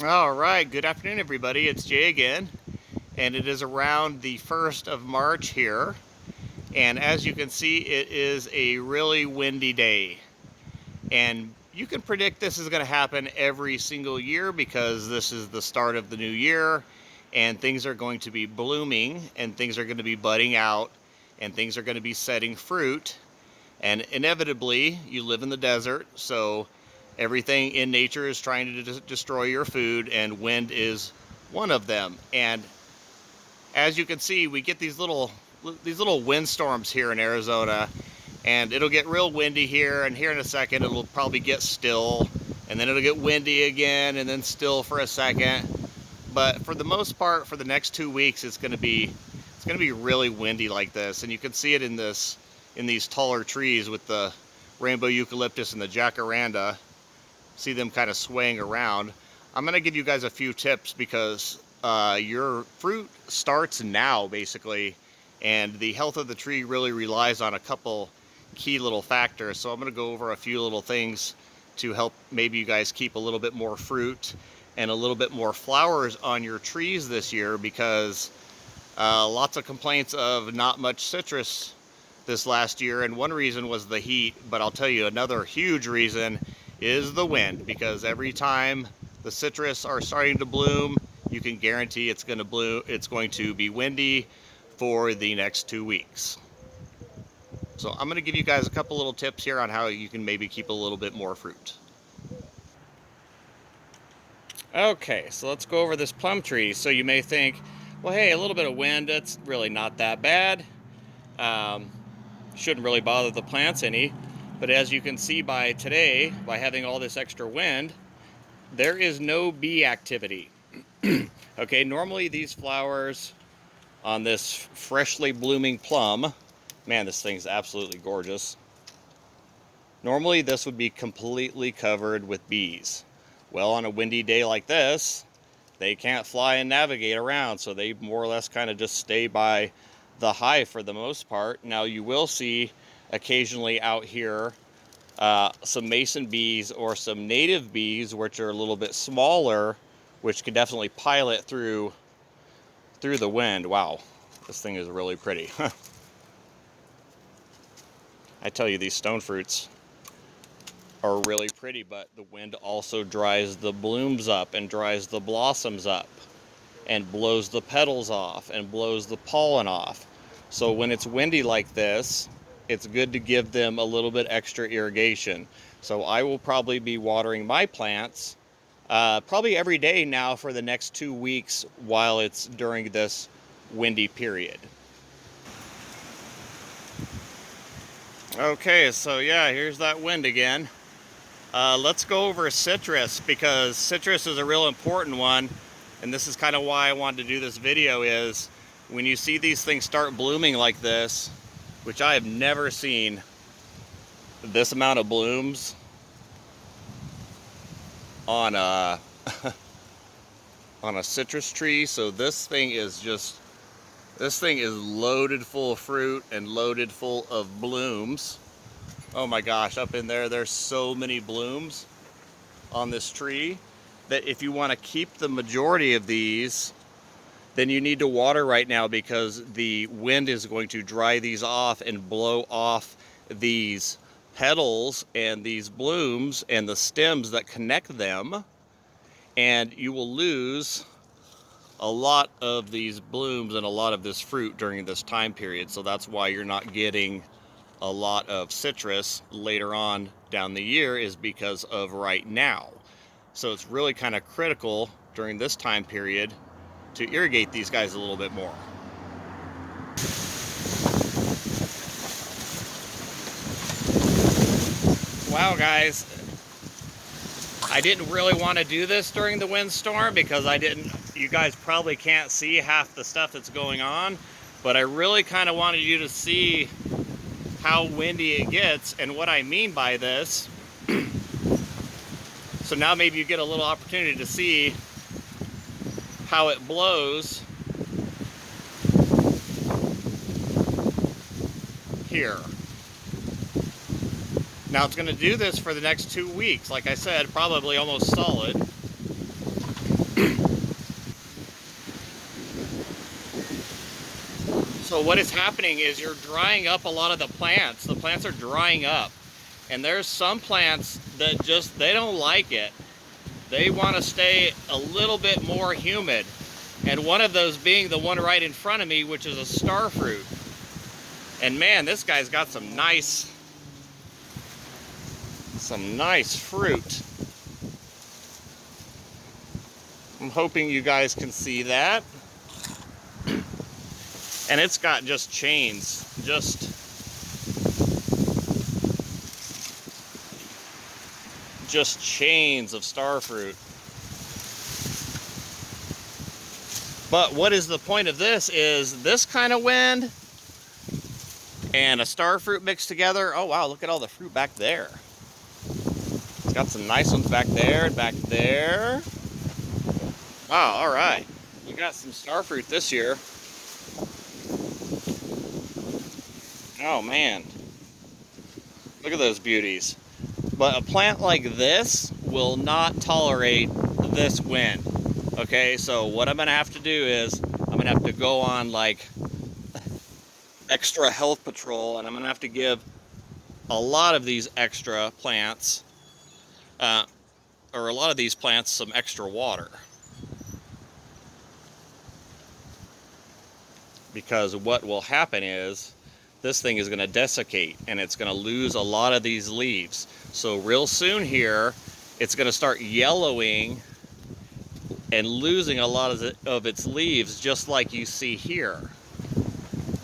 All right, good afternoon, everybody. It's Jay again, and it is around the 1st of March here. And as you can see, it is a really windy day. And you can predict this is going to happen every single year because this is the start of the new year, and things are going to be blooming, and things are going to be budding out, and things are going to be setting fruit. And inevitably, you live in the desert, so everything in nature is trying to destroy your food, and wind is one of them. And as you can see, we get these little windstorms here in Arizona, and it'll get real windy here, and here in a second it'll probably get still, and then it'll get windy again, and then still for a second. But for the most part, for the next 2 weeks, it's gonna be really windy like this, and you can see it in these taller trees with the rainbow eucalyptus and the jacaranda. See them kind of swaying around. I'm gonna give you guys a few tips because your fruit starts now, basically, and the health of the tree really relies on a couple key little factors. So I'm gonna go over a few little things to help maybe you guys keep a little bit more fruit and a little bit more flowers on your trees this year, because lots of complaints of not much citrus this last year, and one reason was the heat, but I'll tell you another huge reason is the wind, because every time the citrus are starting to bloom, you can guarantee it's going to be windy for the next 2 weeks. So I'm going to give you guys a couple little tips here on how you can maybe keep a little bit more fruit. Okay, so let's go over this plum tree. So you may think, well, hey, a little bit of wind, that's really not that bad. Um, shouldn't really bother the plants any. But as you can see by today, by having all this extra wind, there is no bee activity. Okay, normally these flowers on this freshly blooming plum, man, this thing's absolutely gorgeous. Normally this would be completely covered with bees. Well, on a windy day like this, they can't fly and navigate around, so they more or less kind of just stay by the hive for the most part. Now you will see occasionally out here some mason bees or some native bees, which are a little bit smaller, which could definitely pilot through the wind. Wow, this thing is really pretty. I tell you, these stone fruits are really pretty, but the wind also dries the blooms up and dries the blossoms up and blows the petals off and blows the pollen off. So when it's windy like this, it's good to give them a little bit extra irrigation. So I will probably be watering my plants probably every day now for the next 2 weeks while it's during this windy period. Okay, so yeah, here's that wind again. Let's go over citrus, because citrus is a real important one, and this is kind of why I wanted to do this video. Is when you see these things start blooming like this, which I have never seen this amount of blooms on a on a citrus tree. So this thing is loaded full of fruit and loaded full of blooms. Oh my gosh, up in there's so many blooms on this tree that if you want to keep the majority of these, then you need to water right now, because the wind is going to dry these off and blow off these petals and these blooms and the stems that connect them, and you will lose a lot of these blooms and a lot of this fruit during this time period. So that's why you're not getting a lot of citrus later on down the year, is because of right now. So it's really kind of critical during this time period to irrigate these guys a little bit more. Wow, guys, I didn't really want to do this during the windstorm because you guys probably can't see half the stuff that's going on, but I really kind of wanted you to see how windy it gets and what I mean by this. So now maybe you get a little opportunity to see how it blows here. Now it's going to do this for the next 2 weeks, like I said, probably almost solid. So what is happening is you're drying up a lot of the plants. The plants are drying up. And there's some plants that just, they don't like it. They want to stay a little bit more humid. And one of those being the one right in front of me, which is a star fruit. And man, this guy's got some nice fruit. I'm hoping you guys can see that. And it's got just chains, just chains of star fruit. But what is the point of this is this kind of wind and a star fruit mixed together. Oh wow, look at all the fruit back there. It's got some nice ones back there and back there. Wow, all right. We got some star fruit this year. Oh man, look at those beauties. But a plant like this will not tolerate this wind. Okay, so what I'm gonna have to do is I'm gonna have to go on like extra health patrol, and I'm gonna have to give a lot of these extra plants, or a lot of these plants, some extra water. Because what will happen is this thing is going to desiccate and it's going to lose a lot of these leaves. So real soon here, it's going to start yellowing and losing a lot of its leaves, just like you see here,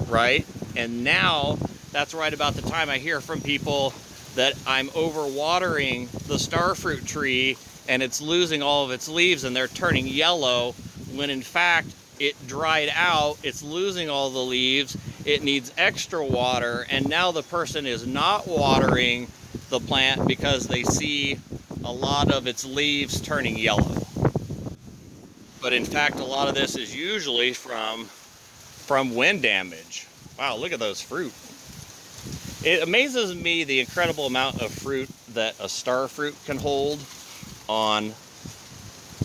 right? And now that's right about the time I hear from people that I'm overwatering the starfruit tree and it's losing all of its leaves and they're turning yellow, when in fact it dried out, it's losing all the leaves, it needs extra water, and now the person is not watering the plant because they see a lot of its leaves turning yellow. But in fact, a lot of this is usually from wind damage. Wow, look at those fruit. It amazes me the incredible amount of fruit that a star fruit can hold on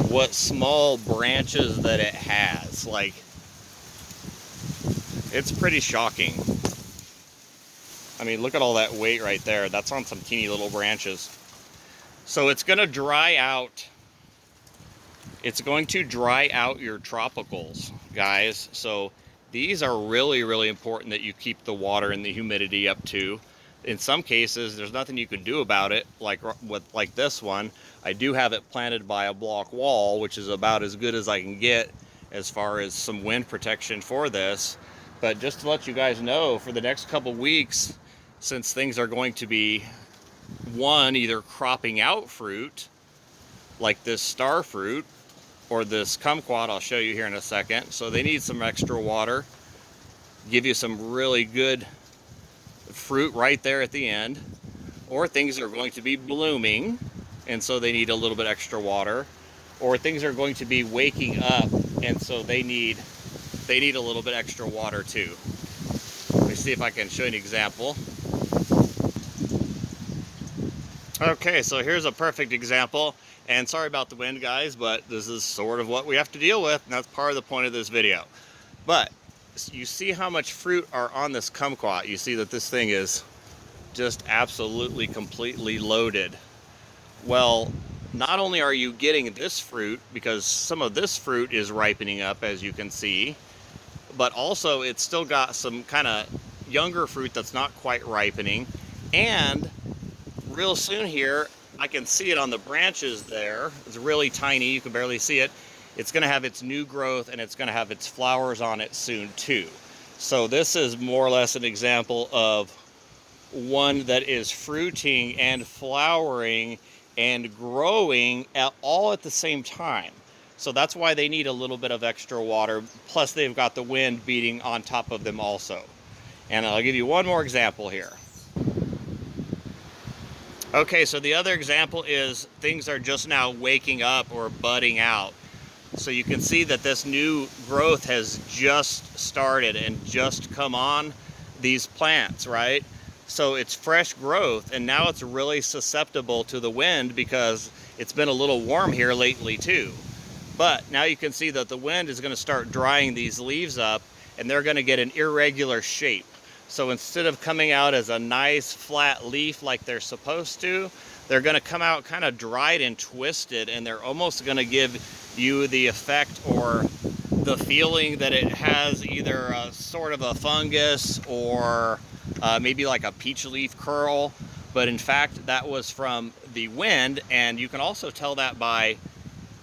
what small branches that it has. Like, it's pretty shocking. I mean, look at all that weight right there. That's on some teeny little branches. So it's going to dry out. It's going to dry out your tropicals, guys. So these are really, really important that you keep the water and the humidity up to. In some cases, there's nothing you can do about it, like this one. I do have it planted by a block wall, which is about as good as I can get as far as some wind protection for this. But just to let you guys know, for the next couple weeks, since things are going to be, one, either cropping out fruit, like this star fruit, or this kumquat, I'll show you here in a second. So they need some extra water, give you some really good fruit right there at the end. Or things are going to be blooming, and so they need a little bit extra water. Or things are going to be waking up, and so they need a little bit extra water too. Let me see if I can show you an example. Okay, so here's a perfect example. And sorry about the wind, guys, but this is sort of what we have to deal with, and that's part of the point of this video. But you see how much fruit are on this kumquat. You see that this thing is just absolutely completely loaded. Well, not only are you getting this fruit, because some of this fruit is ripening up, as you can see, but also it's still got some kind of younger fruit that's not quite ripening. And real soon here, I can see it on the branches there. It's really tiny, you can barely see it. It's gonna have its new growth and it's gonna have its flowers on it soon too. So this is more or less an example of one that is fruiting and flowering and growing all at the same time. So that's why they need a little bit of extra water. Plus they've got the wind beating on top of them also. And I'll give you one more example here. Okay, so the other example is things are just now waking up or budding out. So you can see that this new growth has just started and just come on these plants, right? So it's fresh growth, and now it's really susceptible to the wind because it's been a little warm here lately too. But now you can see that the wind is going to start drying these leaves up, and they're going to get an irregular shape. So instead of coming out as a nice flat leaf like they're supposed to, they're going to come out kind of dried and twisted, and they're almost going to give you the effect or the feeling that it has either a sort of a fungus or maybe like a peach leaf curl. But in fact, that was from the wind, and you can also tell that by,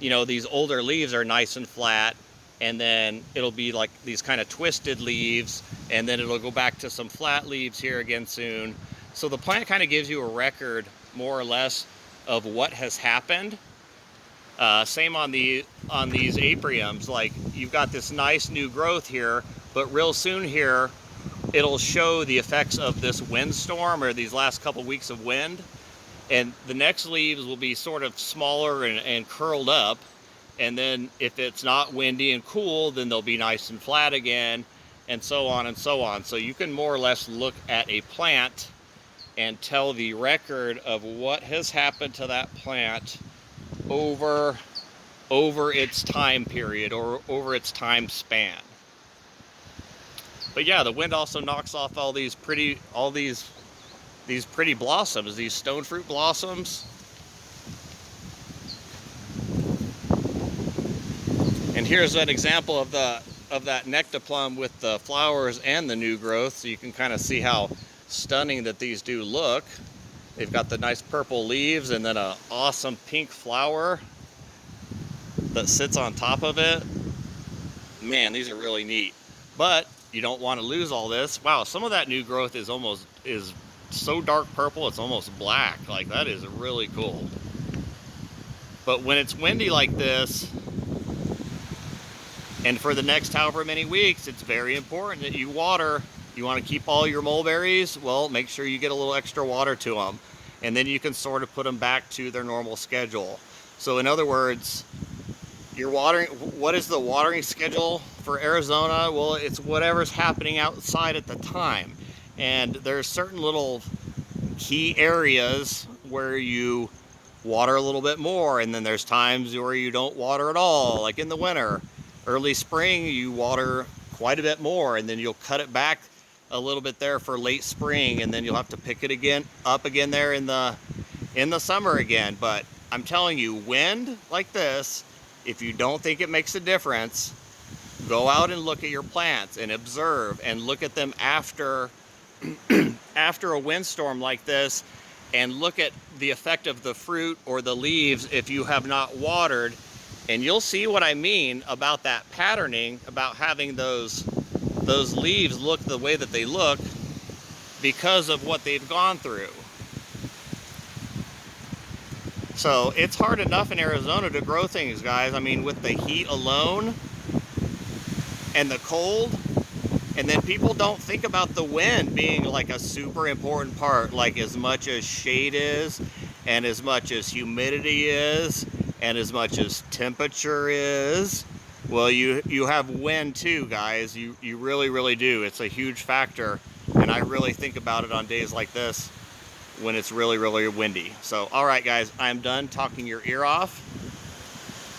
you know, these older leaves are nice and flat, and then it'll be like these kind of twisted leaves, and then it'll go back to some flat leaves here again soon. So the plant kind of gives you a record, more or less, of what has happened. Same on these Apriums. Like, you've got this nice new growth here, but real soon here, it'll show the effects of this windstorm or these last couple weeks of wind. And the next leaves will be sort of smaller and curled up. And then if it's not windy and cool, then they'll be nice and flat again, and so on and so on. So you can more or less look at a plant and tell the record of what has happened to that plant over its time period or over its time span. But yeah, the wind also knocks off all these pretty blossoms, these stone fruit blossoms. And here's an example of that nectaplum with the flowers and the new growth, so you can kind of see how stunning that these do look. They've got the nice purple leaves and then an awesome pink flower that sits on top of it. Man, these are really neat. But you don't want to lose all this. Wow, some of that new growth is so dark purple it's almost black. Like, that is really cool. But when it's windy like this, and for the next however many weeks, it's very important that you water. You want to keep all your mulberries, well, make sure you get a little extra water to them. And then you can sort of put them back to their normal schedule. So in other words, you're watering. What is the watering schedule for Arizona? Well, it's whatever's happening outside at the time. And there's certain little key areas where you water a little bit more, and then there's times where you don't water at all, like in the winter. Early spring, you water quite a bit more, and then you'll cut it back a little bit there for late spring, and then you'll have to pick it up again there in the summer again. But I'm telling you, wind like this, if you don't think it makes a difference, go out and look at your plants and observe and look at them after after a windstorm like this, and look at the effect of the fruit or the leaves if you have not watered. And you'll see what I mean about that patterning, about having those leaves look the way that they look because of what they've gone through. So it's hard enough in Arizona to grow things, guys. I mean, with the heat alone and the cold, and then people don't think about the wind being like a super important part, like as much as shade is, and as much as humidity is, and as much as temperature is. Well, you have wind too, guys. You really, really do. It's a huge factor, and I really think about it on days like this when it's really, really windy. So, all right, guys, I'm done talking your ear off.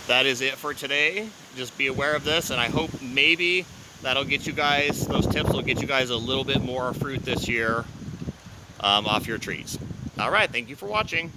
That is it for today. Just be aware of this, and I hope maybe that'll get you guys, those tips will get you guys a little bit more fruit this year off your trees. All right, thank you for watching.